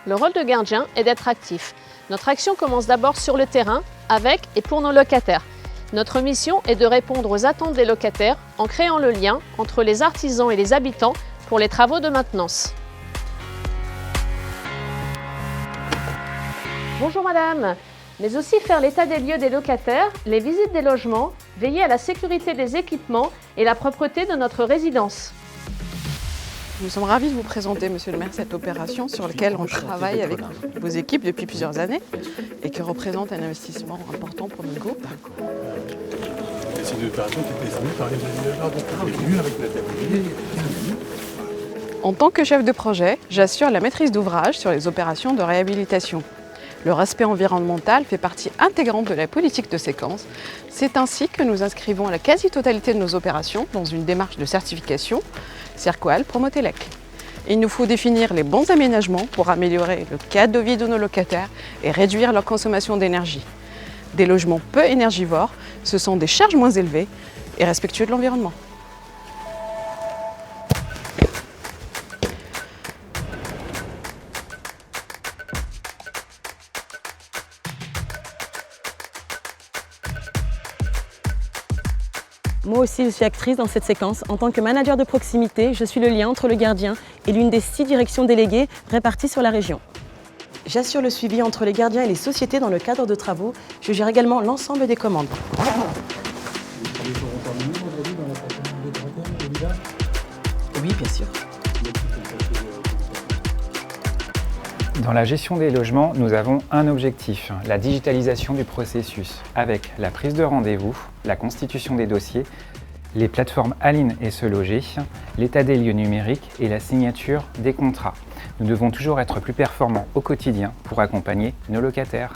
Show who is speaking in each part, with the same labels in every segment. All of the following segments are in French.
Speaker 1: le rôle de gardien est d'être actif. Notre action commence d'abord sur le terrain, avec et pour nos locataires. Notre mission est de répondre aux attentes des locataires en créant le lien entre les artisans et les habitants pour les travaux de maintenance. Bonjour madame, mais aussi faire l'état des lieux des locataires, les visites des logements, veiller à la sécurité des équipements et la propreté de notre résidence.
Speaker 2: Nous sommes ravis de vous présenter, Monsieur le maire, cette opération sur laquelle on travaille avec vos équipes depuis plusieurs années et qui représente un investissement important pour notre groupe.
Speaker 3: C'est une opération qui est désignée par les élus avec la tête.
Speaker 2: En tant que chef de projet, j'assure la maîtrise d'ouvrage sur les opérations de réhabilitation. Le respect environnemental fait partie intégrante de la politique de séquence. C'est ainsi que nous inscrivons la quasi-totalité de nos opérations dans une démarche de certification Cercoal Promotelec. Il nous faut définir les bons aménagements pour améliorer le cadre de vie de nos locataires et réduire leur consommation d'énergie. Des logements peu énergivores, ce sont des charges moins élevées et respectueux de l'environnement.
Speaker 4: Moi aussi, je suis actrice dans cette séquence. En tant que manager de proximité, je suis le lien entre le gardien et l'une des 6 directions déléguées réparties sur la région. J'assure le suivi entre les gardiens et les sociétés dans le cadre de travaux. Je gère également l'ensemble des commandes. Oui, bien sûr.
Speaker 5: Dans la gestion des logements, nous avons un objectif, la digitalisation du processus, avec la prise de rendez-vous, la constitution des dossiers, les plateformes Aline et Se Loger, l'état des lieux numériques et la signature des contrats. Nous devons toujours être plus performants au quotidien pour accompagner nos locataires.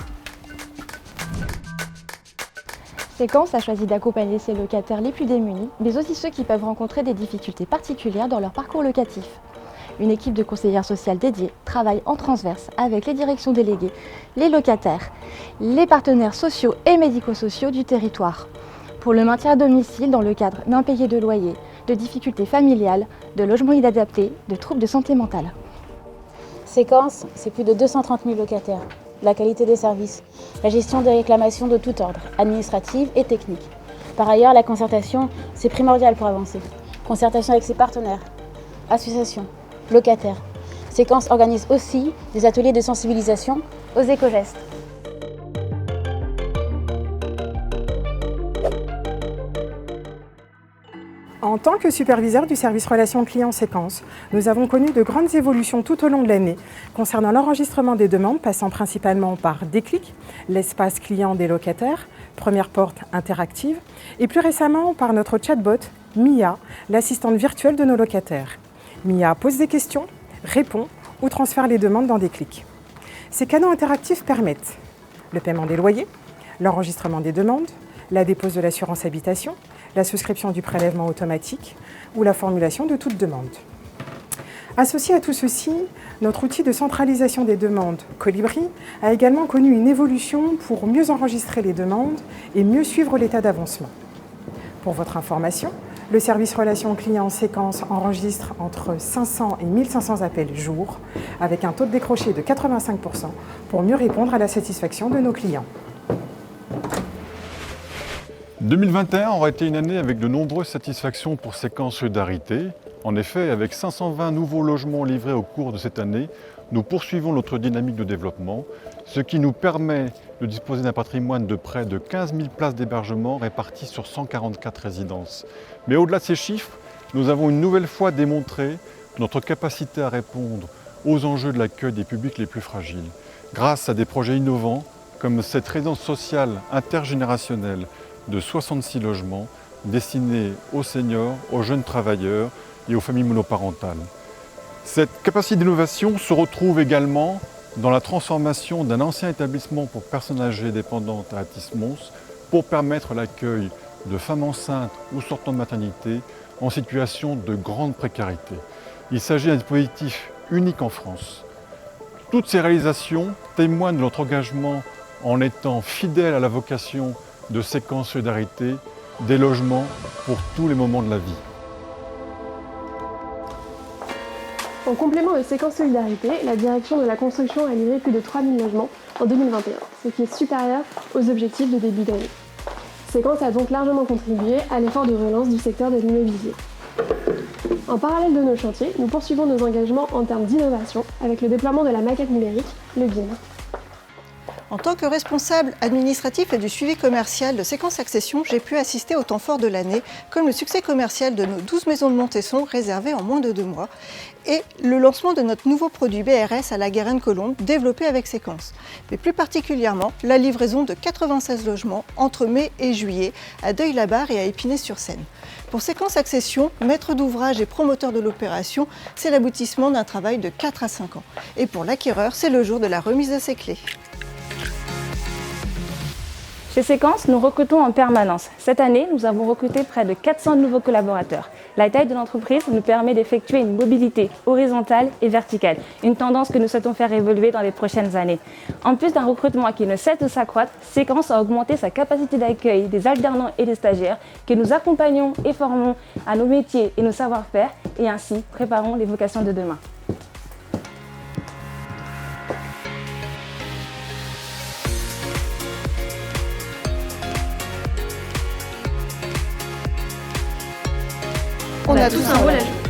Speaker 6: Séquence a choisi d'accompagner ses locataires les plus démunis, mais aussi ceux qui peuvent rencontrer des difficultés particulières dans leur parcours locatif. Une équipe de conseillères sociales dédiées travaille en transverse avec les directions déléguées, les locataires, les partenaires sociaux et médico-sociaux du territoire pour le maintien à domicile dans le cadre d'impayés de loyer, de difficultés familiales, de logements inadaptés, de troubles de santé mentale.
Speaker 7: Séquence, c'est plus de 230 000 locataires, la qualité des services, la gestion des réclamations de tout ordre, administratives et techniques. Par ailleurs, la concertation, c'est primordial pour avancer. Concertation avec ses partenaires, associations, locataires. Séquence organise aussi des ateliers de sensibilisation aux éco-gestes.
Speaker 8: En tant que superviseur du service relations clients Séquence, nous avons connu de grandes évolutions tout au long de l'année concernant l'enregistrement des demandes passant principalement par Déclic, l'espace client des locataires, première porte interactive, et plus récemment par notre chatbot Mia, l'assistante virtuelle de nos locataires. Mia pose des questions, répond ou transfère les demandes dans Déclic. Ces canaux interactifs permettent le paiement des loyers, l'enregistrement des demandes, la dépose de l'assurance habitation, la souscription du prélèvement automatique ou la formulation de toute demande. Associé à tout ceci, notre outil de centralisation des demandes, Colibri, a également connu une évolution pour mieux enregistrer les demandes et mieux suivre l'état d'avancement. Pour votre information, le service relations clients Séquence enregistre entre 500 et 1500 appels jour, avec un taux de décroché de 85% pour mieux répondre à la satisfaction de nos clients.
Speaker 3: 2021 aura été une année avec de nombreuses satisfactions pour Séquence Solidarité. En effet, avec 520 nouveaux logements livrés au cours de cette année, nous poursuivons notre dynamique de développement, ce qui nous permet de disposer d'un patrimoine de près de 15 000 places d'hébergement réparties sur 144 résidences. Mais au-delà de ces chiffres, nous avons une nouvelle fois démontré notre capacité à répondre aux enjeux de l'accueil des publics les plus fragiles, grâce à des projets innovants comme cette résidence sociale intergénérationnelle de 66 logements destinés aux seniors, aux jeunes travailleurs et aux familles monoparentales. Cette capacité d'innovation se retrouve également dans la transformation d'un ancien établissement pour personnes âgées dépendantes à Athis-Mons pour permettre l'accueil de femmes enceintes ou sortant de maternité en situation de grande précarité. Il s'agit d'un dispositif unique en France. Toutes ces réalisations témoignent de notre engagement en étant fidèles à la vocation de Séquence Solidarité, des logements pour tous les moments de la vie.
Speaker 9: En complément de Séquence Solidarité, la direction de la construction a livré plus de 3000 logements en 2021, ce qui est supérieur aux objectifs de début d'année. Séquence a donc largement contribué à l'effort de relance du secteur de l'immobilier. En parallèle de nos chantiers, nous poursuivons nos engagements en termes d'innovation avec le déploiement de la maquette numérique, le BIM.
Speaker 10: En tant que responsable administratif et du suivi commercial de Séquence Accession, j'ai pu assister aux temps forts de l'année, comme le succès commercial de nos 12 maisons de Montesson réservées en moins de 2 mois, et le lancement de notre nouveau produit BRS à la Guéréne-Colombe, développé avec Séquence. Mais plus particulièrement, la livraison de 96 logements entre mai et juillet à Deuil-la-Barre et à Épinay-sur-Seine. Pour Séquence Accession, maître d'ouvrage et promoteur de l'opération, c'est l'aboutissement d'un travail de 4 à 5 ans. Et pour l'acquéreur, c'est le jour de la remise de ses clés.
Speaker 11: Chez Séquence, nous recrutons en permanence. Cette année, nous avons recruté près de 400 nouveaux collaborateurs. La taille de l'entreprise nous permet d'effectuer une mobilité horizontale et verticale, une tendance que nous souhaitons faire évoluer dans les prochaines années. En plus d'un recrutement qui ne cesse de s'accroître, Séquence a augmenté sa capacité d'accueil des alternants et des stagiaires que nous accompagnons et formons à nos métiers et nos savoir-faire et ainsi préparons les vocations de demain.
Speaker 10: On a tous un rôle à jouer.